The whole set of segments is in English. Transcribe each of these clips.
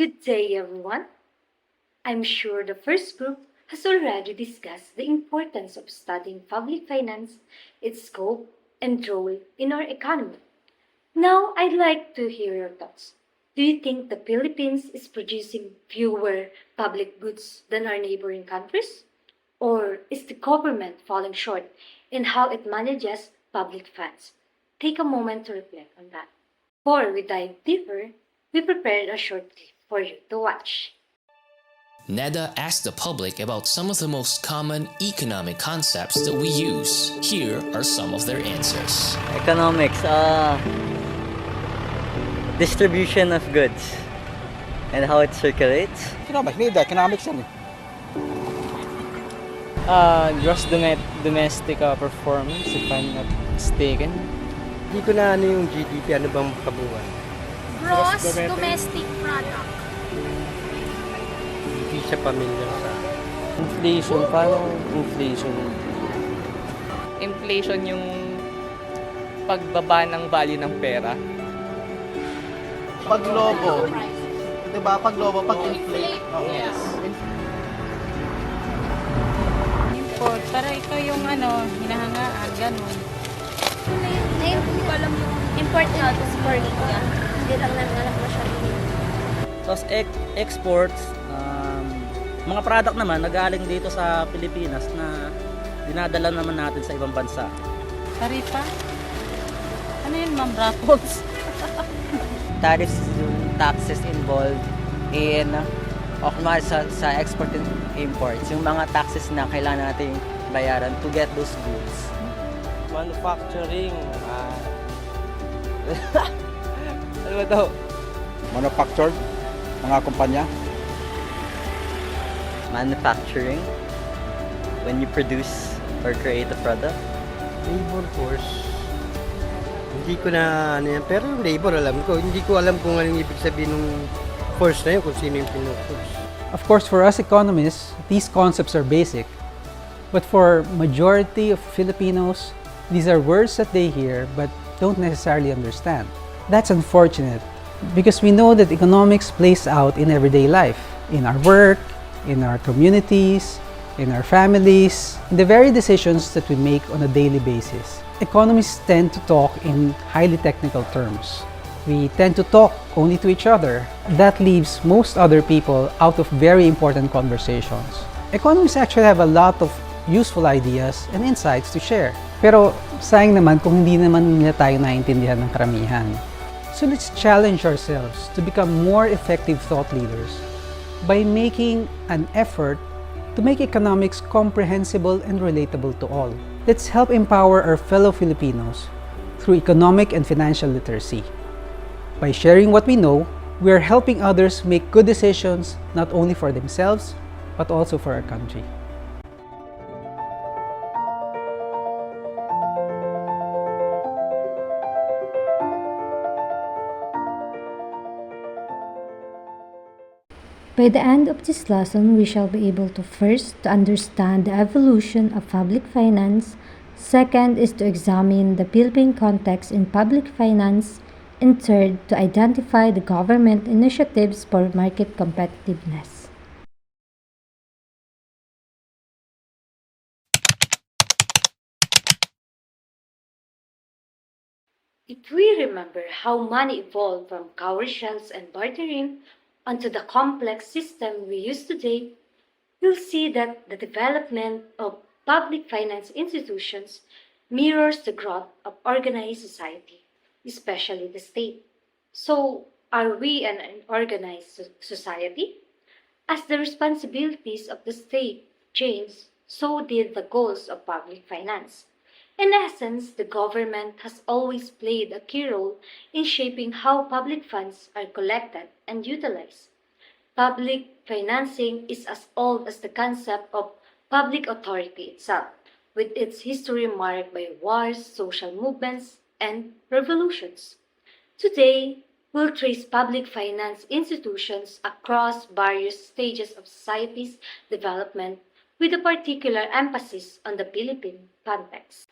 Good day, everyone. I'm sure the first group has already discussed the importance of studying public finance, its scope, and role in our economy. Now, I'd like to hear your thoughts. Do you think the Philippines is producing fewer public goods than our neighboring countries? Or is the government falling short in how it manages public funds? Take a moment to reflect on that. Before we dive deeper, we prepared a short clip for you to watch. NEDA asked the public about some of the most common economic concepts that we use. Here are some of their answers. Economics, distribution of goods and how it circulates. Economics, need economics yan eh. Gross domestic performance, if I'm not mistaken. Hindi ko na ano yung GDP, ano bang kabuuan? Gross domestic product. Hindi siya pamilyar sa Inflation, paano inflation? Inflation yung pagbaba ng value ng pera. Pag lobo, diba? Pag lobo, pag inflate. Yes. Import. Para ito yung hinahangaan, ganun. Ngayon, hindi ko alam yung import natin for India. Hindi lang namin alam masyado. Tapos exports, mga product naman nagaling dito sa Pilipinas na dinadala naman natin sa ibang bansa. Tarifa? Ano yun, ma'am? Raffles? Tariffs yung taxes involved in sa export and imports. Yung mga taxes na kailangan natin bayaran to get those goods. Manufacturing, ano ba to? Manufactured, mga kumpanya. Manufacturing, when you produce or create a product. labor force. Hindi ko na ano yan, pero yung labor alam ko. Hindi ko alam kung anong ibig sabihin ng force na yun, kung sino yung pinu-force. Of course, for us economists, these concepts are basic. But for majority of Filipinos, these are words that they hear but don't necessarily understand. That's unfortunate because we know that economics plays out in everyday life, in our work, in our communities, in our families, in the very decisions that we make on a daily basis. Economists tend to talk in highly technical terms. We tend to talk only to each other. That leaves most other people out of very important conversations. Economists actually have a lot of useful ideas and insights to share. Pero sayang naman kung hindi naman nila tayo naiintindihan ng karamihan. So let's challenge ourselves to become more effective thought leaders by making an effort to make economics comprehensible and relatable to all. Let's help empower our fellow Filipinos through economic and financial literacy. By sharing what we know, we are helping others make good decisions not only for themselves, but also for our country. By the end of this lesson, we shall be able to first to understand the evolution of public finance, second is to examine the Philippine context in public finance, and third, to identify the government initiatives for market competitiveness. If we remember how money evolved from cowrie shells and bartering onto the complex system we use today, you'll see that the development of public finance institutions mirrors the growth of organized society, especially the state. So, are we an organized society? As the responsibilities of the state changed, so did the goals of public finance. In essence, the government has always played a key role in shaping how public funds are collected and utilized. Public financing is as old as the concept of public authority itself, with its history marked by wars, social movements, and revolutions. Today, we'll trace public finance institutions across various stages of society's development with a particular emphasis on the Philippine context.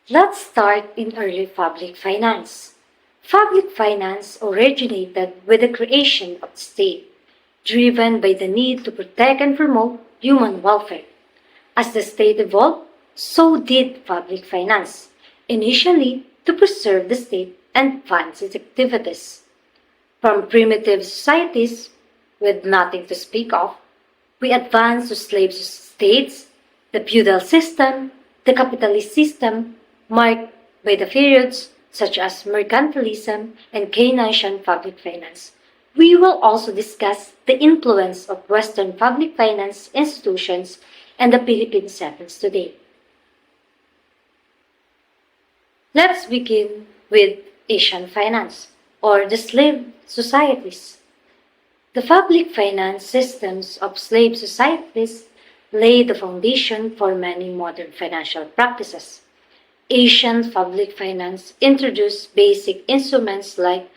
Let's start in early public finance. Public finance originated with the creation of the state, driven by the need to protect and promote human welfare. As the state evolved, so did public finance, initially to preserve the state and fund its activities. From primitive societies with nothing to speak of, we advanced to slave states, the feudal system, the capitalist system, marked by the periods such as mercantilism and Keynesian public finance. We will also discuss the influence of Western public finance institutions and the Philippine settings today. Let's begin with Asian finance, or the slave societies. The public finance systems of slave societies laid the foundation for many modern financial practices. Asian public finance introduced basic instruments like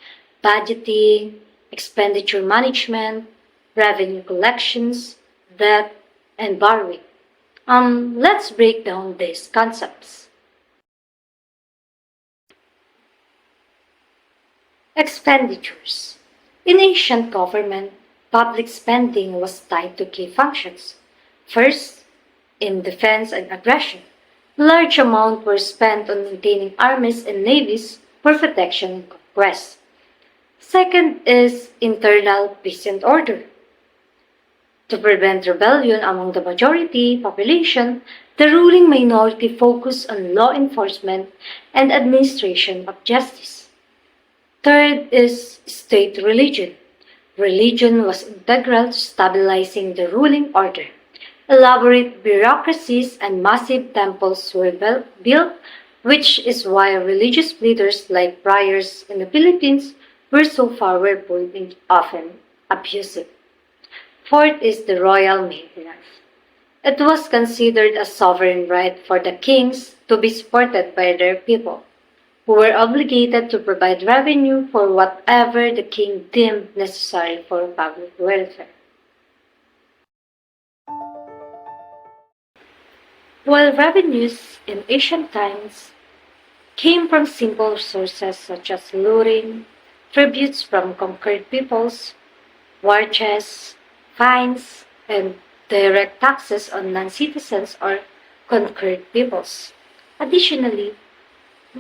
budgeting, expenditure management, revenue collections, debt, and borrowing. Let's break down these concepts. Expenditures. In ancient government, public spending was tied to key functions. First, in defense and aggression, large amounts were spent on maintaining armies and navies for protection and conquest. Second is internal peace and order. To prevent rebellion among the majority population, the ruling minority focused on law enforcement and administration of justice. Third is state religion. Religion was integral to stabilizing the ruling order. Elaborate bureaucracies and massive temples were built, which is why religious leaders like friars in the Philippines were so powerful and often abusive. Fourth is the royal maintenance. It was considered a sovereign right for the kings to be supported by their people, who were obligated to provide revenue for whatever the king deemed necessary for public welfare. While revenues in ancient times came from simple sources such as looting, tributes from conquered peoples, war chests, fines, and direct taxes on non-citizens or conquered peoples. Additionally,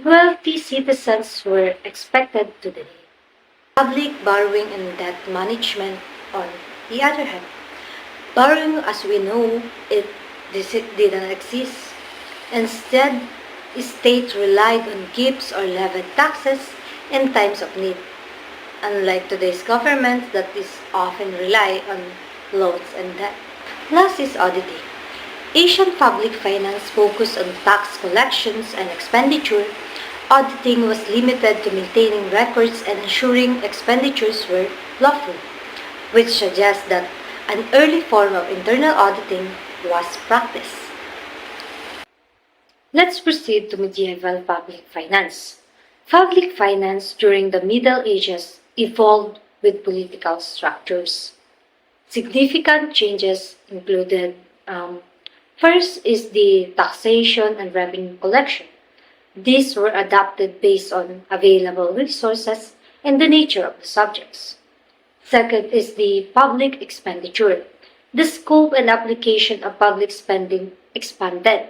wealthy citizens were expected to delay. Public borrowing and debt management, on the other hand, borrowing as we know it didn't exist. Instead, state relied on gifts or levied taxes in times of need, unlike today's government that is often rely on loans and debt. Last is auditing. Asian public finance focused on tax collections and expenditure. Auditing was limited to maintaining records and ensuring expenditures were lawful, which suggests that an early form of internal auditing was practiced. Let's proceed to medieval public finance. Public finance during the Middle Ages evolved with political structures. Significant changes included first is the taxation and revenue collection. These were adapted based on available resources and the nature of the subjects. Second is the public expenditure. The scope and application of public spending expanded.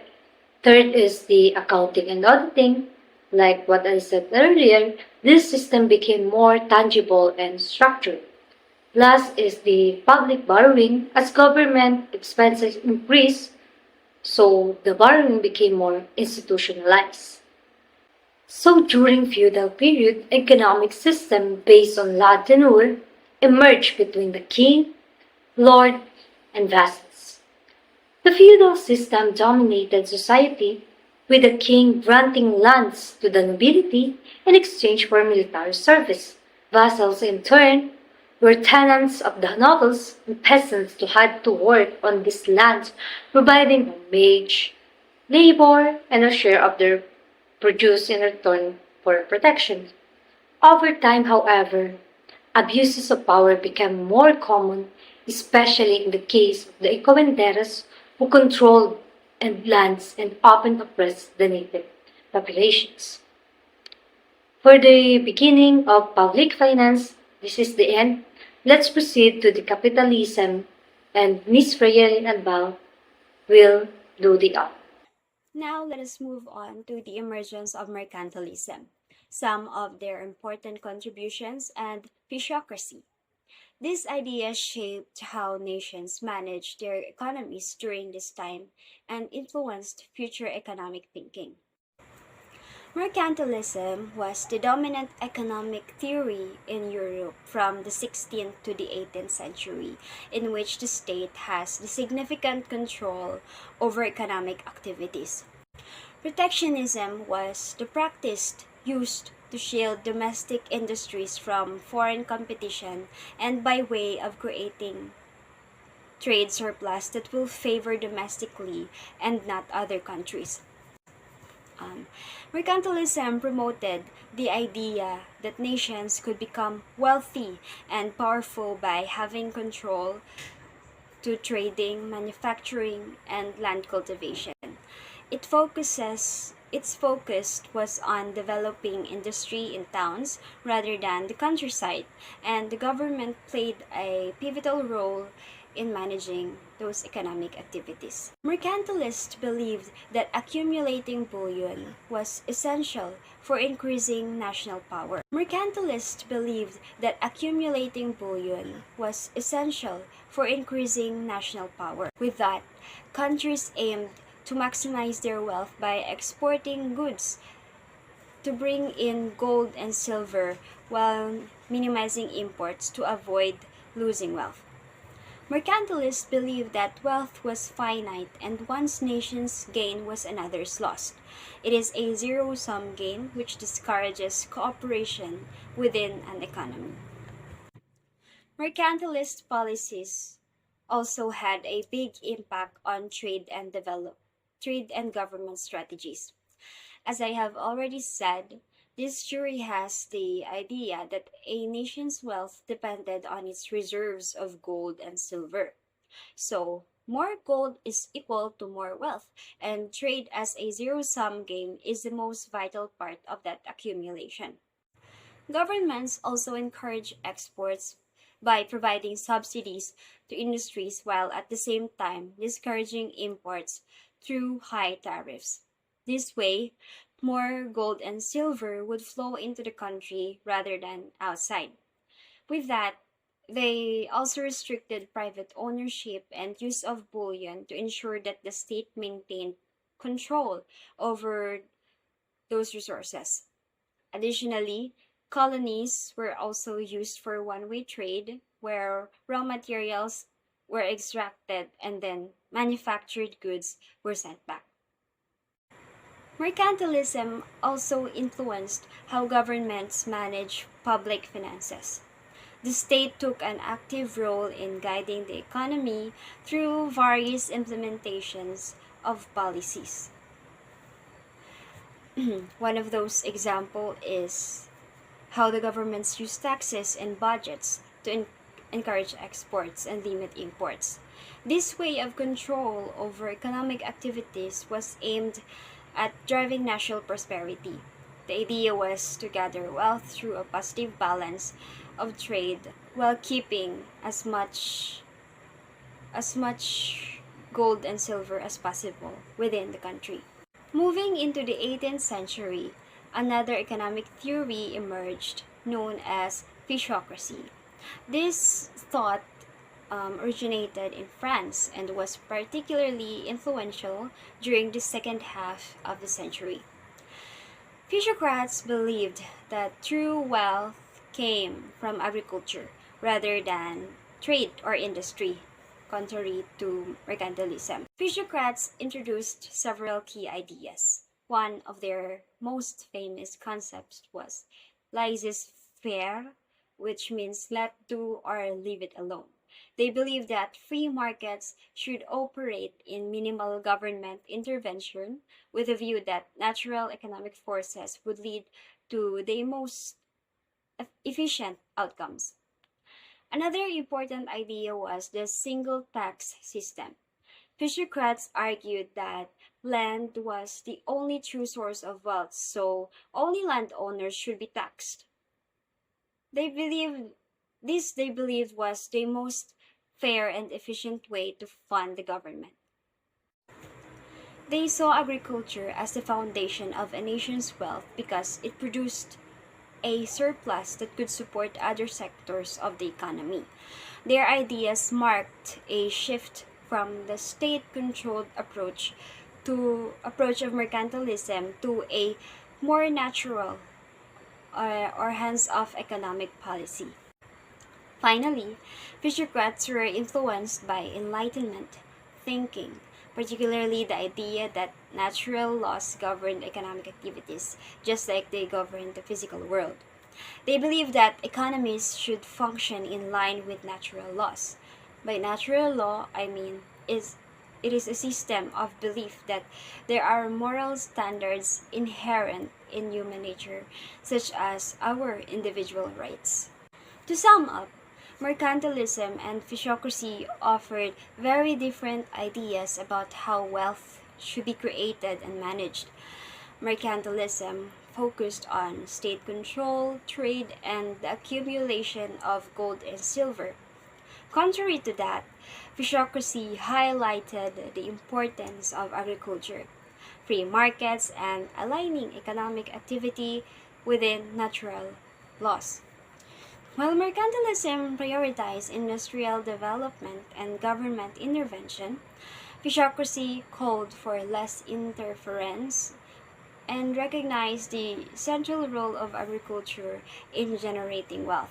Third is the accounting and auditing. Like what I said earlier, this system became more tangible and structured. Last is the public borrowing. As government expenses increased, so the borrowing became more institutionalized. So during feudal period, economic system based on la tenure emerged between the king, lord, and vassals. The feudal system dominated society, with the king granting lands to the nobility in exchange for military service. Vassals, in turn, were tenants of the nobles and peasants who had to work on this land, providing homage, labor, and a share of their produce in return for protection. Over time, however, abuses of power became more common, especially in the case of the encomenderos who controlled lands and often oppressed the native populations. For the beginning of public finance, this is the end. Let's proceed to the capitalism, and Miss Freya Albal will do the honor. Now let us move on to the emergence of mercantilism, some of their important contributions, and physiocracy. This idea shaped how nations managed their economies during this time and influenced future economic thinking. Mercantilism was the dominant economic theory in Europe from the 16th to the 18th century, in which the state has the significant control over economic activities. Protectionism was the practice used to shield domestic industries from foreign competition and by way of creating trade surplus that will favor domestically and not other countries. Mercantilism promoted the idea that nations could become wealthy and powerful by having control to trading, manufacturing, and land cultivation. Its focus was on developing industry in towns rather than the countryside, and the government played a pivotal role in managing those economic activities. Mercantilists believed that accumulating bullion was essential for increasing national power. Mercantilists believed that accumulating bullion was essential for increasing national power. With that, countries aimed to maximize their wealth by exporting goods to bring in gold and silver while minimizing imports to avoid losing wealth. Mercantilists believed that wealth was finite and one's nation's gain was another's loss. It is a zero-sum game which discourages cooperation within an economy. Mercantilist policies also had a big impact on trade and government strategies. As I have already said, this theory has the idea that a nation's wealth depended on its reserves of gold and silver. So, more gold is equal to more wealth, and trade as a zero-sum game is the most vital part of that accumulation. Governments also encourage exports by providing subsidies to industries while at the same time discouraging imports through high tariffs. This way, more gold and silver would flow into the country rather than outside. With that, they also restricted private ownership and use of bullion to ensure that the state maintained control over those resources. Additionally, colonies were also used for one-way trade, where raw materials were extracted and then manufactured goods were sent back. Mercantilism also influenced how governments manage public finances. The state took an active role in guiding the economy through various implementations of policies. One of those examples is how the governments use taxes and budgets to encourage exports and limit imports. This way of control over economic activities was aimed at driving national prosperity. The idea was to gather wealth through a positive balance of trade while keeping as much gold and silver as possible within the country. Moving into the 18th century, another economic theory emerged known as physiocracy. This thought originated in France and was particularly influential during the second half of the century. Physiocrats believed that true wealth came from agriculture rather than trade or industry, contrary to mercantilism. Physiocrats introduced several key ideas. One of their most famous concepts was laissez-faire, which means let do or leave it alone. They believe that free markets should operate in minimal government intervention with a view that natural economic forces would lead to the most efficient outcomes. Another important idea was the single tax system. Physiocrats argued that land was the only true source of wealth, so only landowners should be taxed. They believed was the most fair and efficient way to fund the government. They saw agriculture as the foundation of a nation's wealth because it produced a surplus that could support other sectors of the economy. Their ideas marked a shift from the state-controlled approach of mercantilism to a more natural or hands-off economic policy. Finally, physiocrats were influenced by Enlightenment thinking, particularly the idea that natural laws govern economic activities, just like they govern the physical world. They believed that economies should function in line with natural laws. By natural law, I mean it is a system of belief that there are moral standards inherent in human nature, such as our individual rights. To sum up, mercantilism and physiocracy offered very different ideas about how wealth should be created and managed. Mercantilism focused on state control, trade, and the accumulation of gold and silver. Contrary to that, physiocracy highlighted the importance of agriculture, free markets, and aligning economic activity within natural laws. While mercantilism prioritized industrial development and government intervention, physiocracy called for less interference and recognized the central role of agriculture in generating wealth.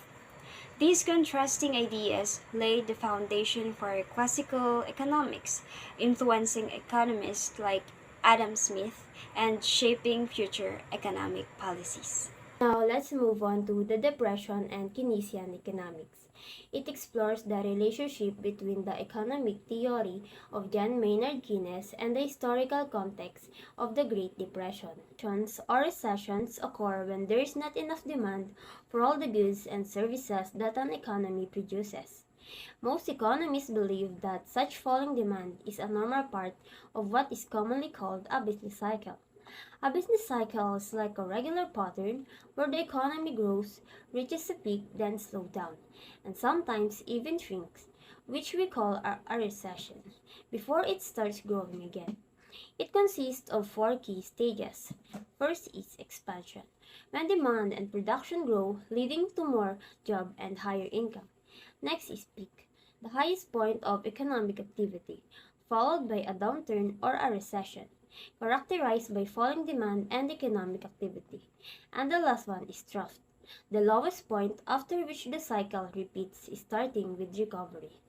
These contrasting ideas laid the foundation for classical economics, influencing economists like Adam Smith and shaping future economic policies. Now let's move on to the Depression and Keynesian economics. It explores the relationship between the economic theory of John Maynard Keynes and the historical context of the Great Depression. Depressions or recessions occur when there is not enough demand for all the goods and services that an economy produces. Most economists believe that such falling demand is a normal part of what is commonly called a business cycle. A business cycle is like a regular pattern where the economy grows, reaches a peak, then slows down, and sometimes even shrinks, which we call a recession, before it starts growing again. It consists of four key stages. First is expansion, when demand and production grow, leading to more job and higher income. Next is peak, the highest point of economic activity, followed by a downturn or a recession, characterized by falling demand and economic activity. And the last one is trough, the lowest point after which the cycle repeats, starting with recovery.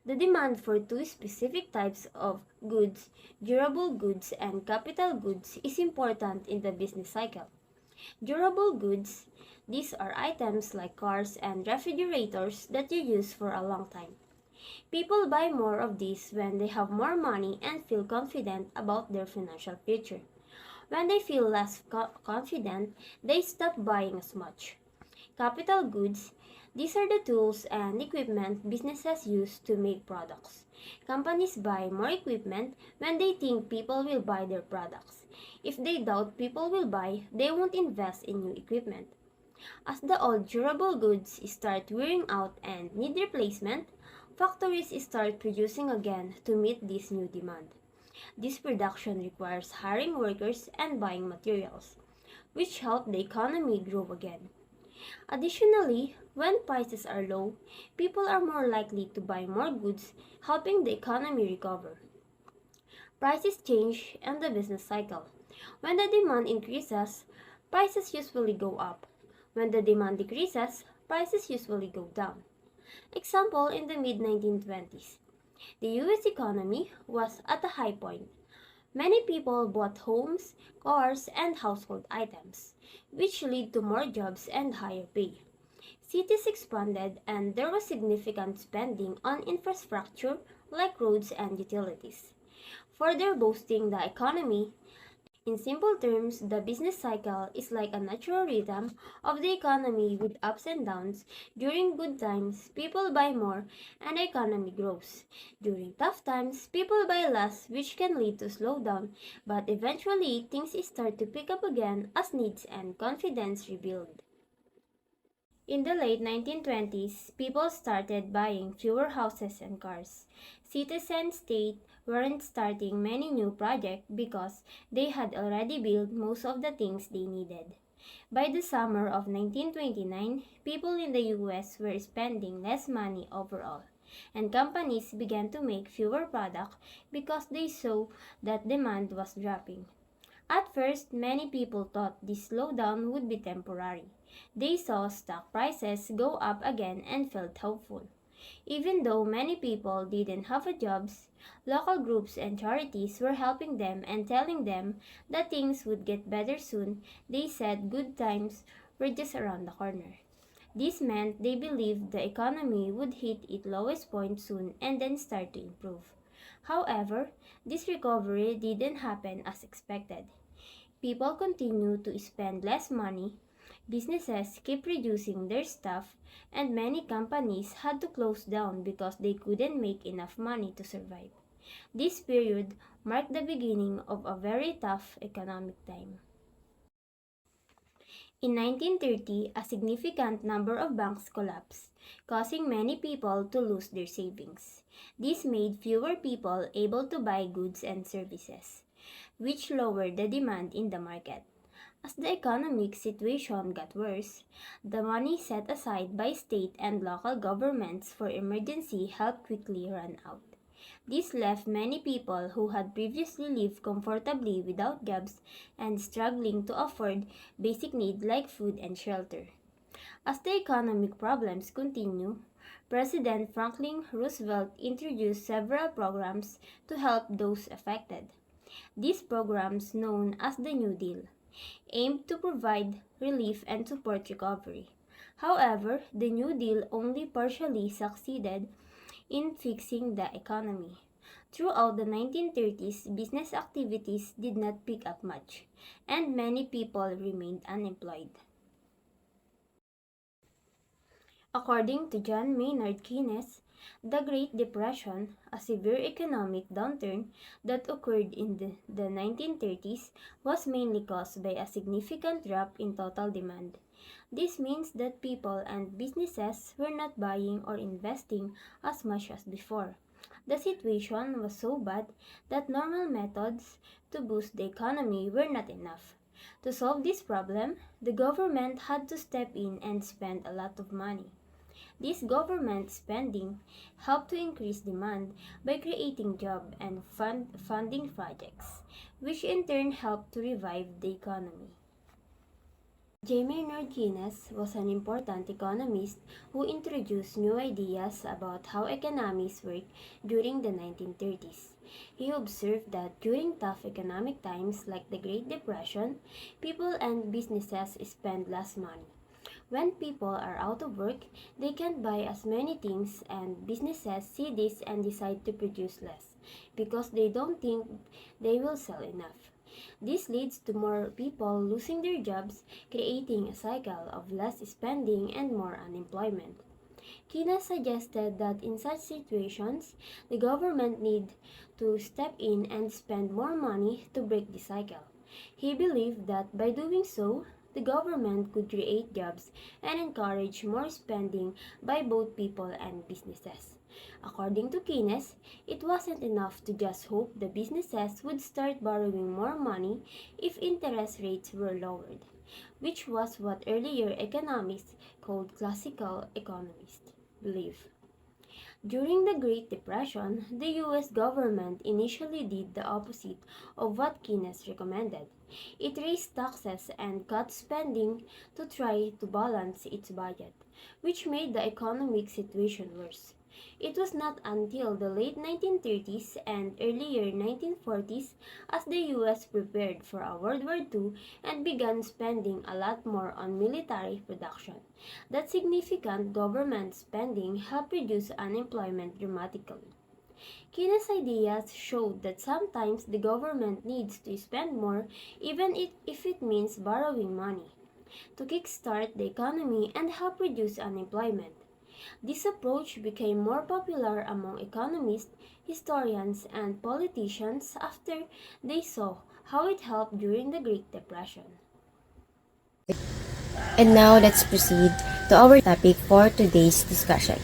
The demand for two specific types of goods, durable goods and capital goods, is important in the business cycle. Durable goods, these are items like cars and refrigerators that you use for a long time. People buy more of these when they have more money and feel confident about their financial future. When they feel less confident, they stop buying as much. Capital goods, these are the tools and equipment businesses use to make products. Companies buy more equipment when they think people will buy their products. If they doubt people will buy, they won't invest in new equipment. As the old durable goods start wearing out and need replacement, factories start producing again to meet this new demand. This production requires hiring workers and buying materials, which help the economy grow again. Additionally, when prices are low, people are more likely to buy more goods, helping the economy recover. Prices change in the business cycle. When the demand increases, prices usually go up. When the demand decreases, prices usually go down. Example, in the mid-1920s, the US economy was at a high point. Many people bought homes, cars, and household items, which led to more jobs and higher pay. Cities expanded and there was significant spending on infrastructure like roads and utilities, further boosting the economy. In simple terms, the business cycle is like a natural rhythm of the economy with ups and downs. During good times, people buy more and the economy grows. During tough times, people buy less, which can lead to slowdown, but eventually things start to pick up again as needs and confidence rebuild. In the late 1920s, people started buying fewer houses and cars. Cities and states weren't starting many new projects because they had already built most of the things they needed. By the summer of 1929, people in the US were spending less money overall, and companies began to make fewer products because they saw that demand was dropping. At first, many people thought this slowdown would be temporary. They saw stock prices go up again and felt hopeful. Even though many people didn't have jobs, local groups and charities were helping them and telling them that things would get better soon. They said good times were just around the corner. This meant they believed the economy would hit its lowest point soon and then start to improve. However, this recovery didn't happen as expected. People continued to spend less money, businesses kept reducing their staff, and many companies had to close down because they couldn't make enough money to survive. This period marked the beginning of a very tough economic time. In 1930, a significant number of banks collapsed, causing many people to lose their savings. This made fewer people able to buy goods and services, which lowered the demand in the market. As the economic situation got worse, the money set aside by state and local governments for emergency help quickly ran out. This left many people who had previously lived comfortably without jobs and struggling to afford basic needs like food and shelter. As the economic problems continue, President Franklin Roosevelt introduced several programs to help those affected. These programs, known as the New Deal, aimed to provide relief and support recovery. However, the New Deal only partially succeeded in fixing the economy. Throughout the 1930s, business activities did not pick up much, and many people remained unemployed. According to John Maynard Keynes, the Great Depression, a severe economic downturn that occurred in the 1930s, was mainly caused by a significant drop in total demand. This means that people and businesses were not buying or investing as much as before. The situation was so bad that normal methods to boost the economy were not enough. To solve this problem, the government had to step in and spend a lot of money. This government spending helped to increase demand by creating jobs and funding projects, which in turn helped to revive the economy. J. Maynard Keynes was an important economist who introduced new ideas about how economies work during the 1930s. He observed that during tough economic times like the Great Depression, people and businesses spend less money. When people are out of work, they can't buy as many things, and businesses see this and decide to produce less because they don't think they will sell enough. This leads to more people losing their jobs, creating a cycle of less spending and more unemployment. Keynes suggested that in such situations, the government need to step in and spend more money to break the cycle. He believed that by doing so, the government could create jobs and encourage more spending by both people and businesses. According to Keynes, it wasn't enough to just hope the businesses would start borrowing more money if interest rates were lowered, which was what earlier economists called classical economists believe. During the Great Depression, the US government initially did the opposite of what Keynes recommended. It raised taxes and cut spending to try to balance its budget, which made the economic situation worse. It was not until the late 1930s and earlier 1940s, as the US prepared for a World War II and began spending a lot more on military production, that significant government spending helped reduce unemployment dramatically. Kina's ideas showed that sometimes the government needs to spend more even if it means borrowing money to kickstart the economy and help reduce unemployment. This approach became more popular among economists, historians, and politicians after they saw how it helped during the Great Depression. And now let's proceed to our topic for today's discussion,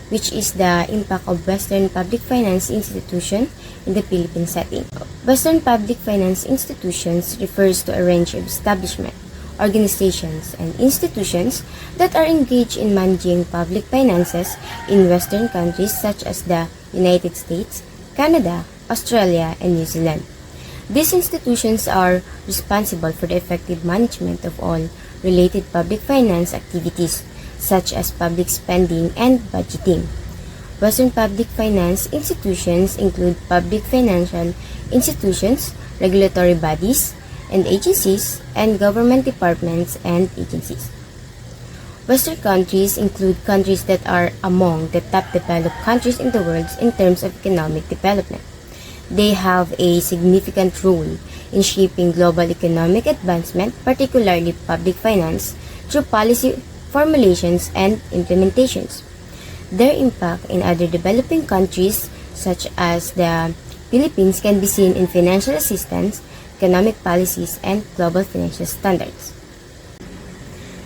which is the impact of Western public finance institution in the Philippine setting. Western public finance institutions refers to a range of establishments, organizations, and institutions that are engaged in managing public finances in Western countries such as the United States, Canada, Australia, and New Zealand. These institutions are responsible for the effective management of all related public finance activities, such as public spending and budgeting. Western public finance institutions include public financial institutions, regulatory bodies and agencies, and government departments and agencies. Western countries include countries that are among the top developed countries in the world in terms of economic development. They have a significant role in shaping global economic advancement, particularly public finance, through policy formulations and implementations. Their impact in other developing countries, such as the Philippines, can be seen in financial assistance, economic policies, and global financial standards.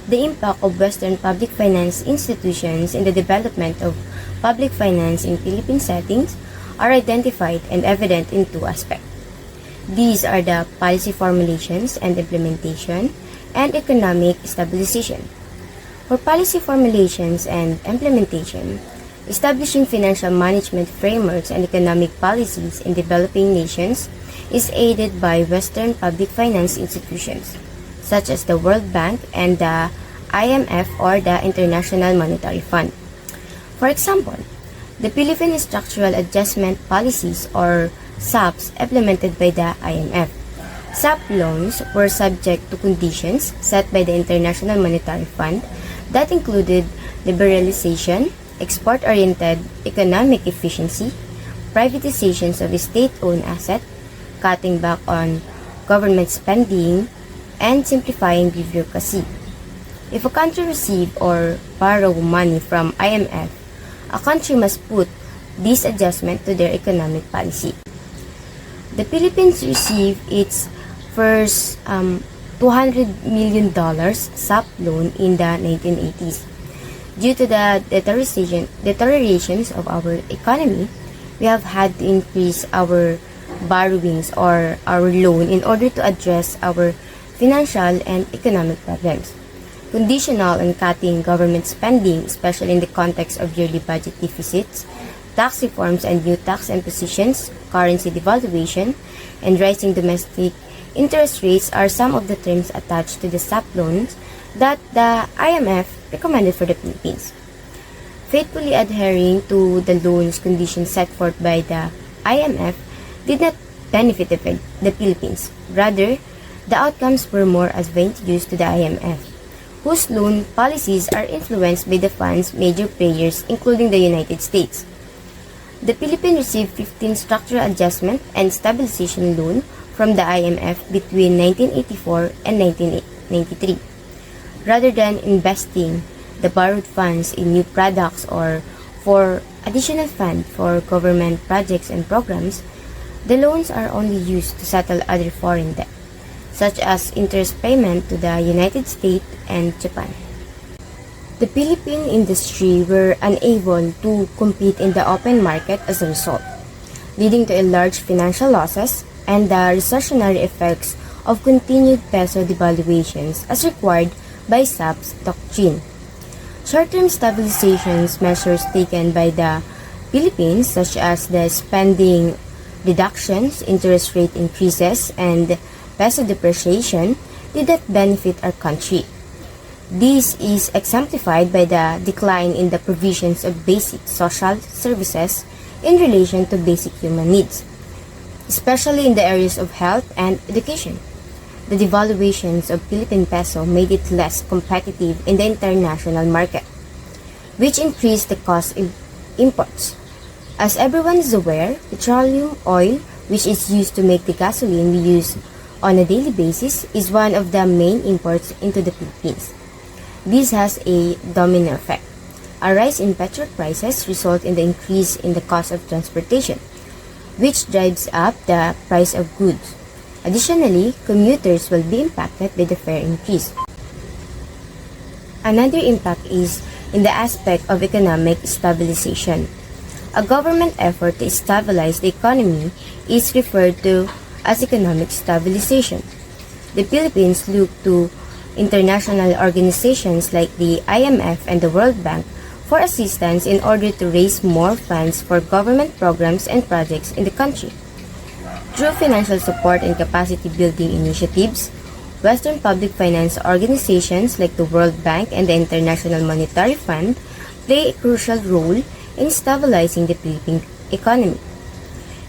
The impact of Western public finance institutions in the development of public finance in Philippine settings are identified and evident in two aspects. These are the policy formulations and implementation and economic stabilization. For policy formulations and implementation, establishing financial management frameworks and economic policies in developing nations is aided by Western public finance institutions, such as the World Bank and the IMF or the International Monetary Fund. For example, the Philippine Structural Adjustment Policies or SAPs implemented by the IMF. SAP loans were subject to conditions set by the International Monetary Fund that included liberalization, export-oriented economic efficiency, privatizations of state-owned assets, cutting back on government spending, and simplifying bureaucracy. If a country receives or borrow money from IMF, a country must put this adjustment to their economic policy. The Philippines received its first $200 million SAP loan in the 1980s. Due to the deteriorations of our economy, we have had to increase our borrowings or our loan in order to address our financial and economic problems. Conditional and cutting government spending, especially in the context of yearly budget deficits, tax reforms and new tax impositions, currency devaluation, and rising domestic interest rates are some of the terms attached to the SAP loans that the IMF recommended for the Philippines. Faithfully adhering to the loans conditions set forth by the IMF did not benefit the Philippines. Rather, the outcomes were more advantageous to the IMF, whose loan policies are influenced by the fund's major players, including the United States. The Philippines received 15 structural adjustment and stabilization loan from the IMF between 1984 and 1993. Rather than investing the borrowed funds in new products or for additional fund for government projects and programs, the loans are only used to settle other foreign debt, such as interest payment to the United States and Japan. The Philippine industry were unable to compete in the open market as a result, leading to a large financial losses and the recessionary effects of continued peso devaluations as required by SAP's doctrine. Short-term stabilization measures taken by the Philippines, such as the spending reductions, interest rate increases, and peso depreciation, did not benefit our country. This is exemplified by the decline in the provisions of basic social services in relation to basic human needs, especially in the areas of health and education. The devaluations of Philippine peso made it less competitive in the international market, which increased the cost of imports. As everyone is aware, petroleum oil, which is used to make the gasoline we use on a daily basis, is one of the main imports into the Philippines. This has a domino effect. A rise in petrol prices results in the increase in the cost of transportation, which drives up the price of goods. Additionally, commuters will be impacted by the fare increase. Another impact is in the aspect of economic stabilization. A government effort to stabilize the economy is referred to as economic stabilization. The Philippines look to international organizations like the IMF and the World Bank for assistance in order to raise more funds for government programs and projects in the country. Through financial support and capacity building initiatives, Western public finance organizations like the World Bank and the International Monetary Fund play a crucial role in stabilizing the Philippine economy.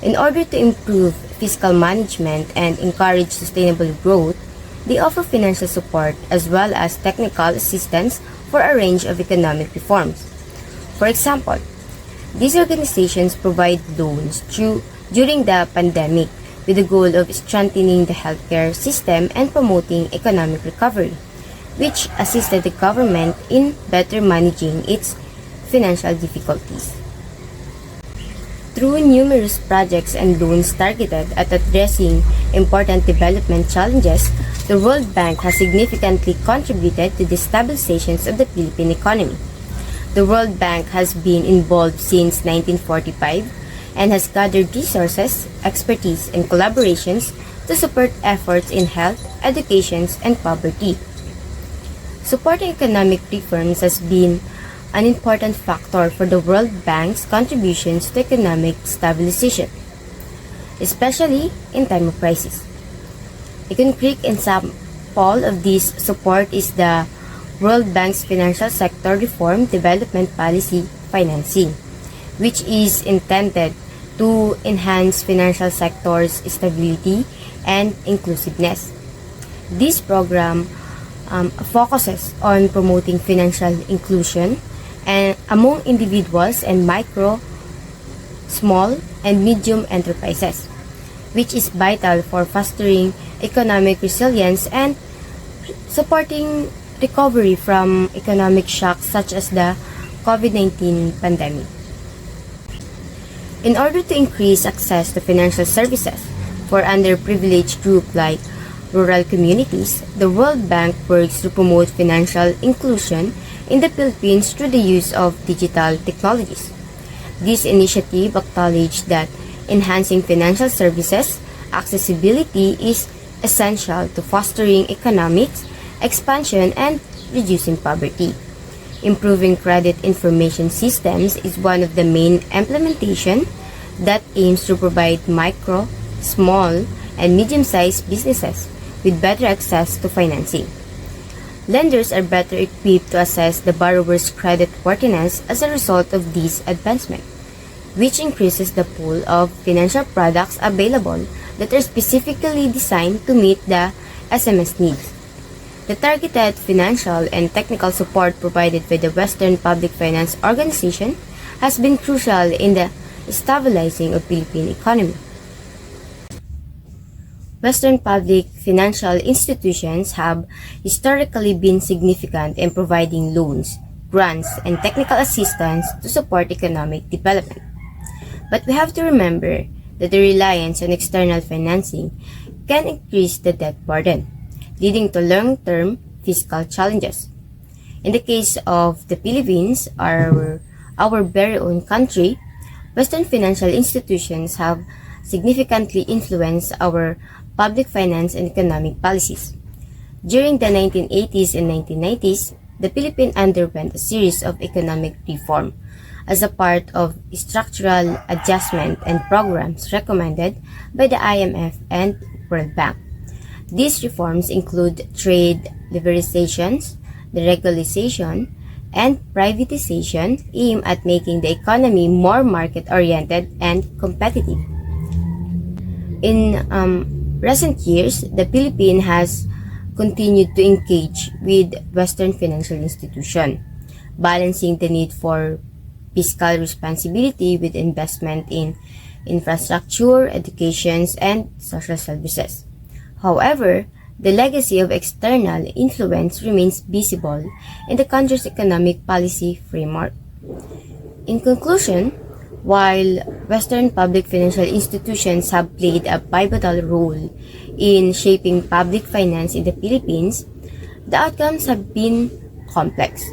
In order to improve fiscal management and encourage sustainable growth, they offer financial support as well as technical assistance for a range of economic reforms. For example, these organizations provide loans during the pandemic with the goal of strengthening the healthcare system and promoting economic recovery, which assisted the government in better managing its financial difficulties. Through numerous projects and loans targeted at addressing important development challenges, the World Bank has significantly contributed to the stabilization of the Philippine economy. The World Bank has been involved since 1945 and has gathered resources, expertise, and collaborations to support efforts in health, education, and poverty. Supporting economic reforms has been an important factor for the World Bank's contributions to economic stabilization, especially in time of crisis. A concrete example of this support is the World Bank's Financial Sector Reform Development Policy Financing, which is intended to enhance financial sector's stability and inclusiveness. This program focuses on promoting financial inclusion and among individuals and micro, small, and medium enterprises, which is vital for fostering economic resilience and supporting recovery from economic shocks such as the COVID-19 pandemic. In order to increase access to financial services for underprivileged groups like rural communities, the World Bank works to promote financial inclusion in the Philippines through the use of digital technologies. This initiative acknowledged that enhancing financial services accessibility is essential to fostering economic expansion and reducing poverty. Improving credit information systems is one of the main implementation that aims to provide micro, small, and medium-sized businesses with better access to financing. Lenders are better equipped to assess the borrower's credit worthiness as a result of this advancement, which increases the pool of financial products available that are specifically designed to meet the SMS needs. The targeted financial and technical support provided by the Western Public Finance Organization has been crucial in the stabilizing of Philippine economy. Western public financial institutions have historically been significant in providing loans, grants, and technical assistance to support economic development. But we have to remember that the reliance on external financing can increase the debt burden, leading to long-term fiscal challenges. In the case of the Philippines, our very own country, Western financial institutions have significantly influenced our public finance and economic policies. During the 1980s and 1990s, the Philippines underwent a series of economic reform as a part of structural adjustment and programs recommended by the IMF and World Bank. These reforms include trade liberalizations, deregulation, and privatization aimed at making the economy more market-oriented and competitive. In recent years, the Philippines has continued to engage with Western financial institutions, balancing the need for fiscal responsibility with investment in infrastructure, education, and social services. However, the legacy of external influence remains visible in the country's economic policy framework. In conclusion, while Western public financial institutions have played a pivotal role in shaping public finance in the Philippines, the outcomes have been complex.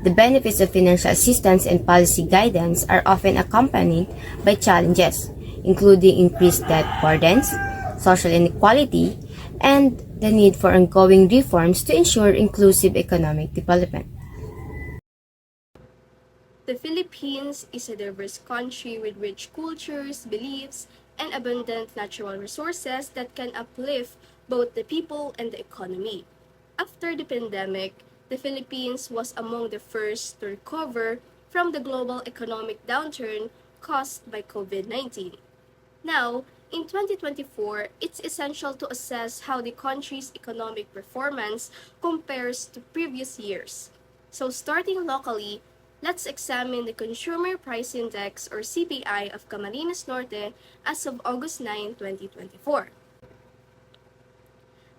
The benefits of financial assistance and policy guidance are often accompanied by challenges, including increased debt burdens, social inequality, and the need for ongoing reforms to ensure inclusive economic development. The Philippines is a diverse country with rich cultures, beliefs, and abundant natural resources that can uplift both the people and the economy. After the pandemic, the Philippines was among the first to recover from the global economic downturn caused by COVID-19. Now, in 2024, it's essential to assess how the country's economic performance compares to previous years. So starting locally, let's examine the Consumer Price Index or CPI of Camarines Norte as of August 9, 2024.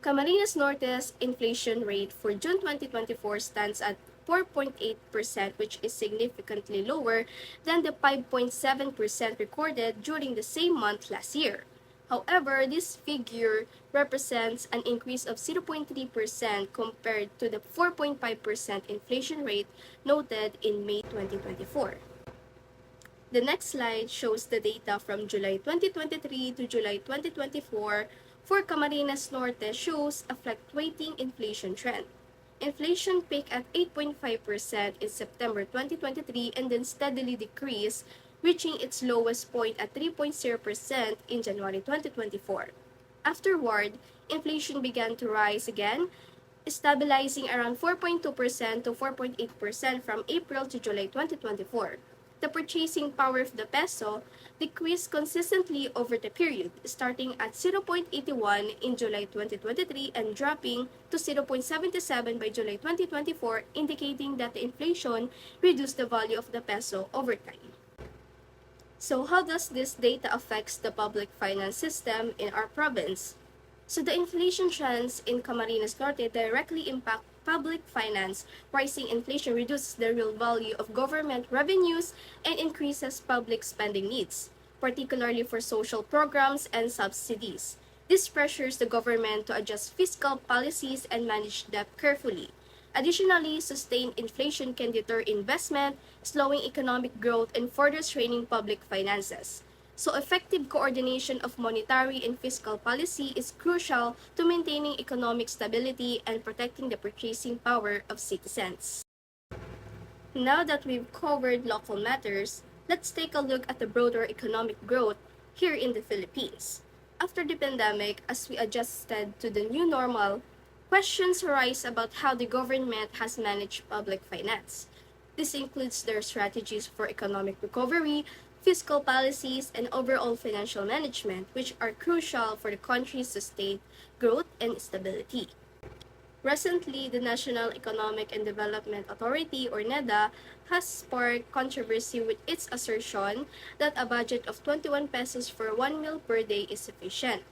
Camarines Norte's inflation rate for June 2024 stands at 4.8%, which is significantly lower than the 5.7% recorded during the same month last year. However, this figure represents an increase of 0.3% compared to the 4.5% inflation rate noted in May 2024. The next slide shows the data from July 2023 to July 2024 for Camarines Norte shows a fluctuating inflation trend. Inflation peaked at 8.5% in September 2023 and then steadily decreased, reaching its lowest point at 3.0% in January 2024. Afterward, inflation began to rise again, stabilizing around 4.2% to 4.8% from April to July 2024. The purchasing power of the peso decreased consistently over the period, starting at 0.81 in July 2023 and dropping to 0.77 by July 2024, indicating that the inflation reduced the value of the peso over time. So how does this data affect the public finance system in our province? So the inflation trends in Camarines Norte directly impact public finance. Rising inflation reduces the real value of government revenues and increases public spending needs, particularly for social programs and subsidies. This pressures the government to adjust fiscal policies and manage debt carefully. Additionally, sustained inflation can deter investment, slowing economic growth and further straining public finances. So effective coordination of monetary and fiscal policy is crucial to maintaining economic stability and protecting the purchasing power of citizens. Now that we've covered local matters, let's take a look at the broader economic growth here in the Philippines. After the pandemic, as we adjusted to the new normal, questions arise about how the government has managed public finance. This includes their strategies for economic recovery, fiscal policies, and overall financial management, which are crucial for the country's sustained growth and stability. Recently, the National Economic and Development Authority, or NEDA, has sparked controversy with its assertion that a budget of 21 pesos for 1 meal per day is sufficient.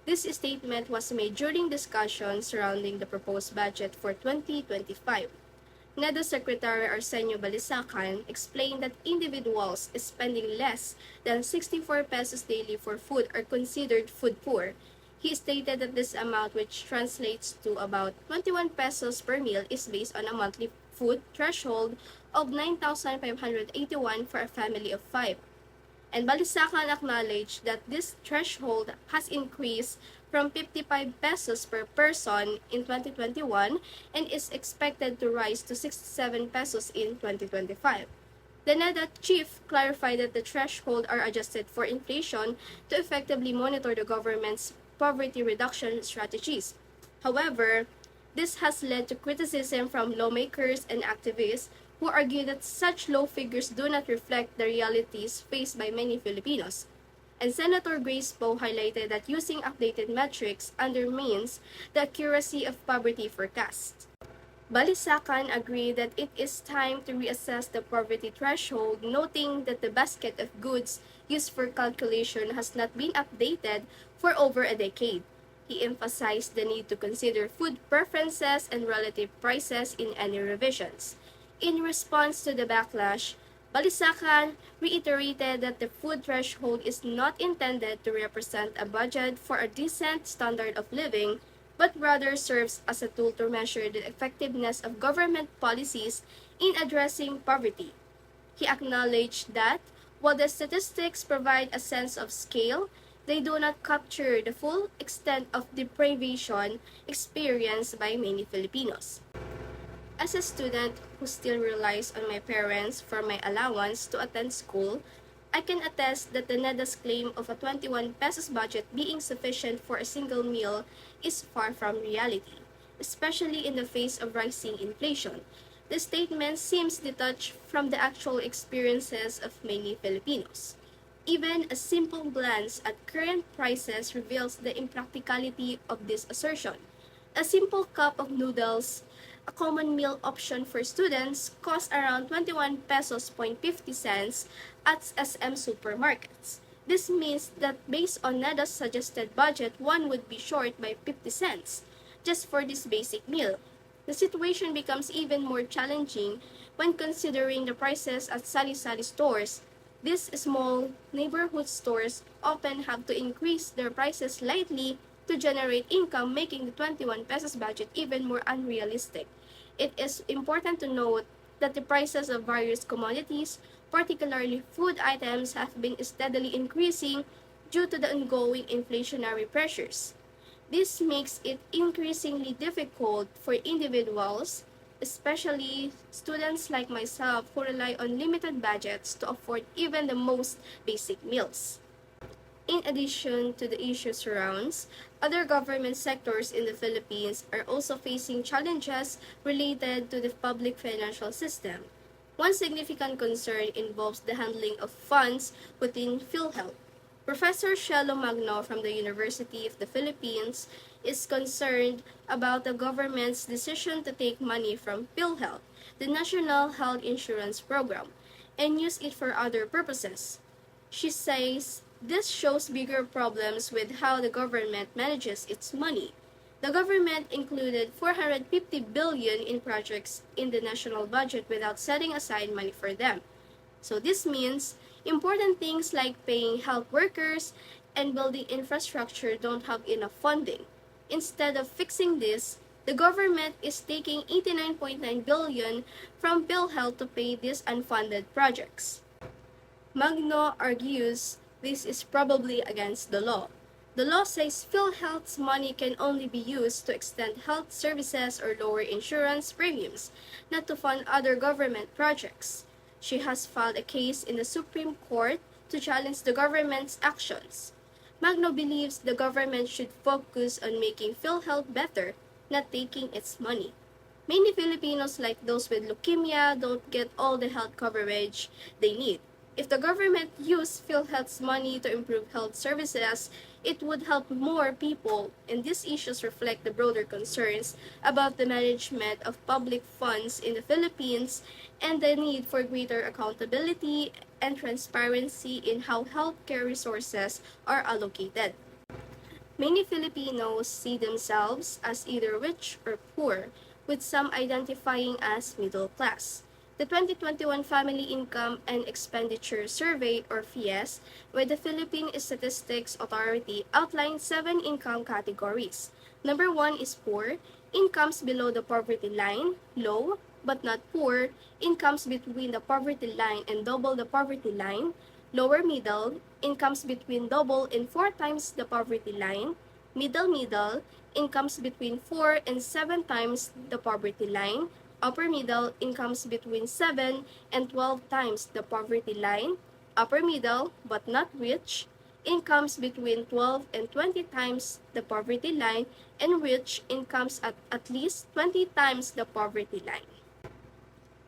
This statement was made during discussions surrounding the proposed budget for 2025. NEDA Secretary Arsenio Balisacan explained that individuals spending less than 64 pesos daily for food are considered food poor. He stated that this amount, which translates to about 21 pesos per meal, is based on a monthly food threshold of 9,581 for a family of 5. And Balisacan acknowledged that this threshold has increased from 55 pesos per person in 2021 and is expected to rise to 67 pesos in 2025. The NEDA chief clarified that the thresholds are adjusted for inflation to effectively monitor the government's poverty reduction strategies. However, this has led to criticism from lawmakers and activists who argue that such low figures do not reflect the realities faced by many Filipinos. And Senator Grace Poe highlighted that using updated metrics undermines the accuracy of poverty forecasts. Balisacan agreed that it is time to reassess the poverty threshold, noting that the basket of goods used for calculation has not been updated for over a decade. He emphasized the need to consider food preferences and relative prices in any revisions. In response to the backlash, Balisacan reiterated that the food threshold is not intended to represent a budget for a decent standard of living, but rather serves as a tool to measure the effectiveness of government policies in addressing poverty. He acknowledged that, while the statistics provide a sense of scale, they do not capture the full extent of deprivation experienced by many Filipinos. As a student who still relies on my parents for my allowance to attend school, I can attest that the NEDA's claim of a 21 pesos budget being sufficient for a single meal is far from reality, especially in the face of rising inflation. The statement seems detached from the actual experiences of many Filipinos. Even a simple glance at current prices reveals the impracticality of this assertion. A simple cup of noodles, a common meal option for students, costs around 21 pesos 50 cents at SM supermarkets. This means that based on NEDA's suggested budget, one would be short by 50 cents just for this basic meal. The situation becomes even more challenging when considering the prices at sari-sari stores. These small neighborhood stores often have to increase their prices slightly to generate income, making the 21 pesos budget even more unrealistic. It is important to note that the prices of various commodities, particularly food items, have been steadily increasing due to the ongoing inflationary pressures. This makes it increasingly difficult for individuals, especially students like myself who rely on limited budgets, to afford even the most basic meals. In addition to the issue surrounds, other government sectors in the Philippines are also facing challenges related to the public financial system. One significant concern involves the handling of funds within PhilHealth. Professor Shelo Magno from the University of the Philippines is concerned about the government's decision to take money from PhilHealth, the National Health Insurance Program, and use it for other purposes. She says this shows bigger problems with how the government manages its money. The government included 450 billion in projects in the national budget without setting aside money for them. So this means important things like paying health workers and building infrastructure don't have enough funding. Instead of fixing this, the government is taking 89.9 billion from PhilHealth to pay these unfunded projects. Magno argues this is probably against the law. The law says PhilHealth's money can only be used to extend health services or lower insurance premiums, not to fund other government projects. She has filed a case in the Supreme Court to challenge the government's actions. Magno believes the government should focus on making PhilHealth better, not taking its money. Many Filipinos, like those with leukemia, don't get all the health coverage they need. If the government used PhilHealth's money to improve health services, it would help more people, and these issues reflect the broader concerns about the management of public funds in the Philippines and the need for greater accountability and transparency in how healthcare resources are allocated. Many Filipinos see themselves as either rich or poor, with some identifying as middle class. The 2021 Family Income and Expenditure Survey, or FIES, by the Philippine Statistics Authority outlined 7 income categories. Number 1 is poor, incomes below the poverty line; low, but not poor, incomes between the poverty line and double the poverty line; lower middle, incomes between double and 4 times the poverty line; middle, incomes between 4 and 7 times the poverty line; upper middle, incomes between 7 and 12 times the poverty line; upper middle, but not rich, incomes between 12 and 20 times the poverty line; and rich, incomes at least 20 times the poverty line.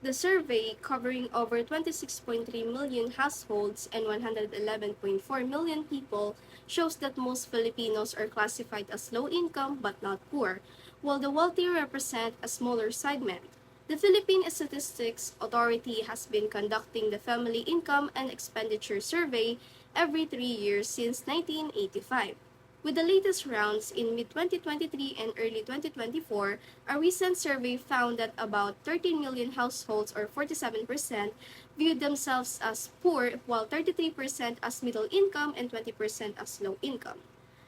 The survey, covering over 26.3 million households and 111.4 million people, shows that most Filipinos are classified as low income but not poor, while the wealthy represent a smaller segment. The Philippine Statistics Authority has been conducting the Family Income and Expenditure Survey every 3 years since 1985. With the latest rounds in mid-2023 and early 2024, a recent survey found that about 13 million households, or 47%, viewed themselves as poor, while 33% as middle income and 20% as low income.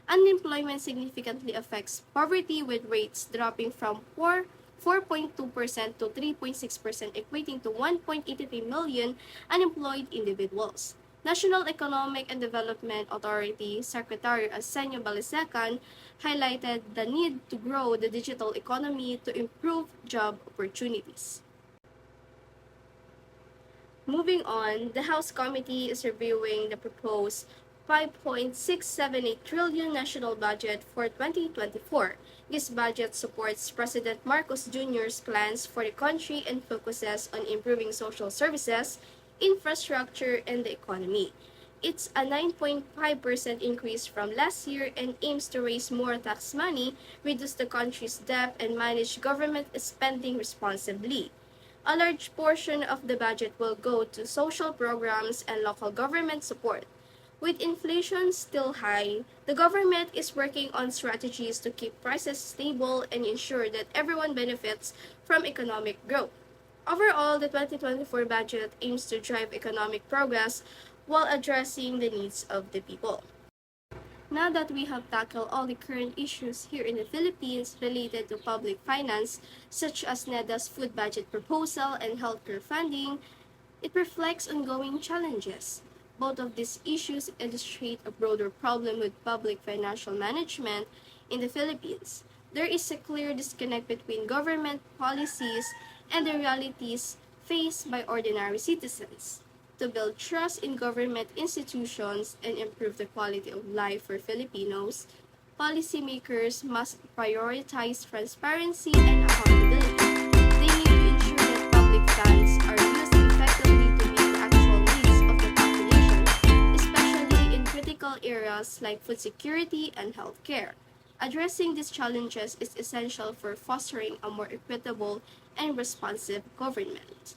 Unemployment significantly affects poverty, with rates dropping from 4.2% to 3.6%, equating to 1.83 million unemployed individuals. National Economic and Development Authority Secretary Arsenio Balisecan highlighted the need to grow the digital economy to improve job opportunities. Moving on, the House Committee is reviewing the proposed 5.678 trillion national budget for 2024. This budget supports President Marcos Jr.'s plans for the country and focuses on improving social services, infrastructure, and the economy. It's a 9.5% increase from last year and aims to raise more tax money, reduce the country's debt, and manage government spending responsibly. A large portion of the budget will go to social programs and local government support. With inflation still high, the government is working on strategies to keep prices stable and ensure that everyone benefits from economic growth. Overall, the 2024 budget aims to drive economic progress while addressing the needs of the people. Now that we have tackled all the current issues here in the Philippines related to public finance, such as NEDA's food budget proposal and healthcare funding, it reflects ongoing challenges. Both of these issues illustrate a broader problem with public financial management in the Philippines. There is a clear disconnect between government policies and the realities faced by ordinary citizens. To build trust in government institutions and improve the quality of life for Filipinos, policymakers must prioritize transparency and accountability. They need to ensure that public funds are used effectively to meet the actual needs of the population, especially in critical areas like food security and healthcare. Addressing these challenges is essential for fostering a more equitable and responsive government.